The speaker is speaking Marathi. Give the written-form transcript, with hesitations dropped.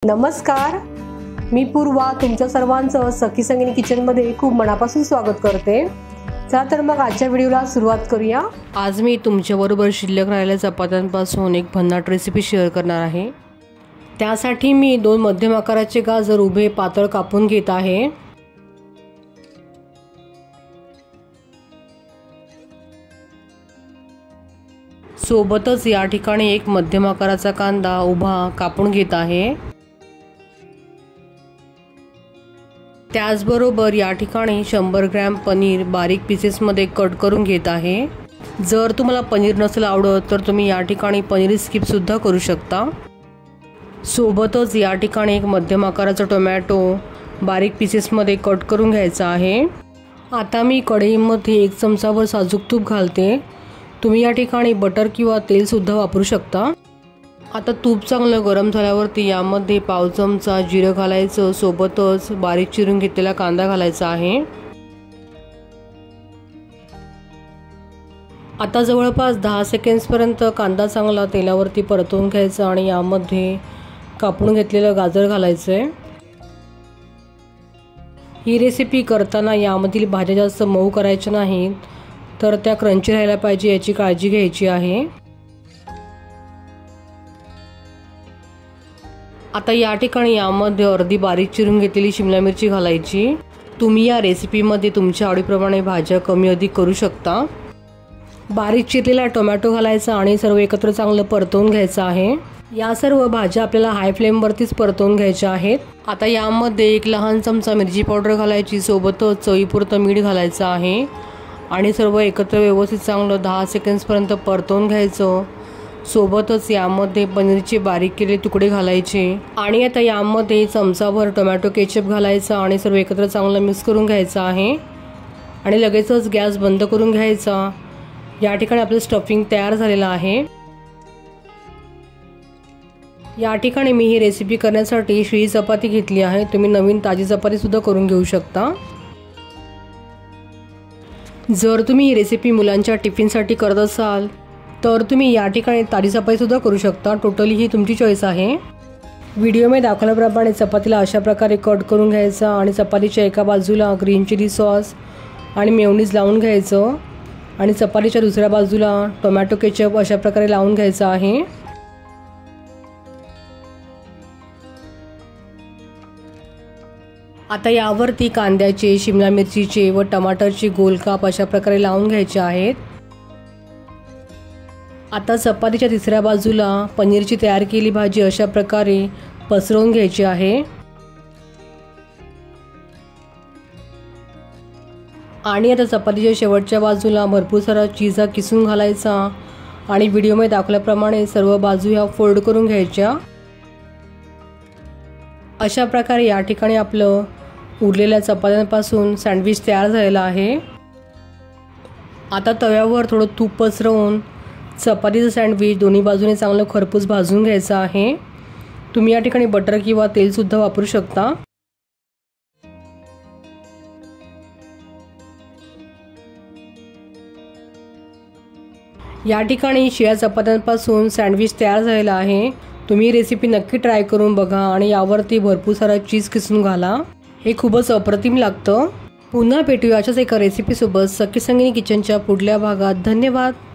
नमस्कार, मी पूर्वा तुमच्या सर्वांचं सखी संगिनी किचनमध्ये खूप मनापासून स्वागत करते। चला तर मग आजच्या व्हिडिओला सुरुवात करूया। आज मी तुमच्याबरोबर शिल्लक राहिलेल्या चपात्यांपासून एक भन्नाट रेसिपी शेअर करणार आहे। त्यासाठी मी 2 मध्यम आकाराचे गाजर उभे पातळ कापून घेत आहे। सोबतच या ठिकाणी एक मध्यम आकाराचा कांदा उभा कापून घेत आहे। त्याचबरोबर या ठिकाणी 100 ग्रॅम पनीर बारीक पीसेसमध्ये कट करून घेत आहे। जर तुम्हाला पनीर नसेल आवडत तर तुम्ही या ठिकाणी पनीर स्किप सुद्धा करू शकता। सोबतच या ठिकाणी एक मध्यम आकाराचा टोमॅटो बारीक पीसेसमध्ये कट करून घ्यायचा आहे। आता मी कढईमध्ये 1 चमचावर साजूक तूप घालते। तुम्ही या ठिकाणी बटर किंवा तेल सुद्धा वापरू शकता। आता तूप चांगलं गरम झाल्यावरती यामध्ये पाव चमचा जिरं घालायचं, सोबतच बारीक चिरून घेतलेला कांदा घालायचा आहे। आता जवळपास 10 सेकंड्सपर्यंत कांदा चांगला तेलावरती परतवून घ्यायचा आणि यामध्ये कापून घेतलेलं गाजर घालायचंय। ही रेसिपी करताना यामधील भाज्या जास्त मऊ करायच्या नाहीत, तर त्या क्रंची राहायला पाहिजे याची काळजी घ्यायची आहे। आता या ठिकाणी यामध्ये अर्धी बारीक चिरून घेतलेली शिमला मिरची घालायची। तुम्ही या रेसिपीमध्ये तुमच्या आवडीप्रमाणे भाज्या कमी अधिक करू शकता। बारीक चिरलेला टोमॅटो घालायचा आणि सर्व एकत्र चांगलं परतवून घ्यायचं आहे। या सर्व भाज्या आपल्याला हाय फ्लेमवरतीच परतवून घ्यायच्या आहेत। आता यामध्ये 1 लहान चमचा मिरची पावडर घालायची, सोबतच चवीपुरतं मीठ घालायचं आहे आणि सर्व एकत्र व्यवस्थित चांगलं 10 सेकंड्सपर्यंत परतवून घ्यायचं। सोबतच यामध्ये पनीरचे बारीक केलेले तुकडे घालायचे आणि आता यामध्ये चमचाभर टोमॅटो केचप घालायचा आणि सर्व एकत्र चांगलं मिक्स करून घ्यायचं आहे आणि लगेचच गॅस बंद करून घ्यायचा। या ठिकाणी आपलं स्टफिंग तयार झालेलं आहे। या ठिकाणी मी ही रेसिपी करण्यासाठी शिळी चपाती घेतली आहे। तुम्ही नवीन ताजी चपाती सुद्धा करून घेऊ शकता। जर तुम्ही ही रेसिपी मुलांच्या टिफिनसाठी करत असाल तर तुम्ही या ठिकाणी ताजी चपाती सुद्धा करू शकता। टोटली ही तुमची चॉईस आहे। व्हिडिओमध्ये दाखवल्याप्रमाणे चपातीला अशा प्रकारे कट करून घ्यायचा आणि चपातीच्या एका बाजूला ग्रीन चिली सॉस आणि मेयोनीज लावून घ्यायचं आणि चपातीच्या दुसऱ्या बाजूला टोमॅटो केचप अशा प्रकारे लावून घ्यायचं आहे। आता यावरती कांद्याचे, शिमला मिरचीचे व टमाटरचे गोल काप अशा प्रकारे लावून घ्यायचे आहेत। आता चपातीच्या तिसऱ्या बाजूला पनीरची तयार केलेली भाजी अशा प्रकारे पसरवून घ्यायची आहे आणि आता चपातीच्या शेवटच्या बाजूला भरपूर सारा चीज किसून घालायचा आणि व्हिडिओमध्ये दाखवल्याप्रमाणे सर्व बाजू ह्या फोल्ड करून घ्यायच्या। अशा प्रकारे या ठिकाणी आपलं उरलेल्या चपात्यांपासून सँडविच तयार झालेला आहे। आता तव्यावर थोडं तूप पसरवून चपातीचं सँडविच दोन्ही बाजूने चांगलं खरपूस भाजून घ्यायचं आहे। तुम्ही या ठिकाणी बटर किंवा तेल सुद्धा वापरू शकता। या ठिकाणी शिळ्या चपात्यांपासून सँडविच तयार झालेला आहे। तुम्ही रेसिपी नक्की ट्राय करून बघा आणि यावरती भरपूर सारा चीज किसून घाला। हे खूपच अप्रतिम लागतं। पुन्हा भेटूया अशाच एका रेसिपीसोबत सखी संगिनी किचनच्या पुढल्या भागात। धन्यवाद।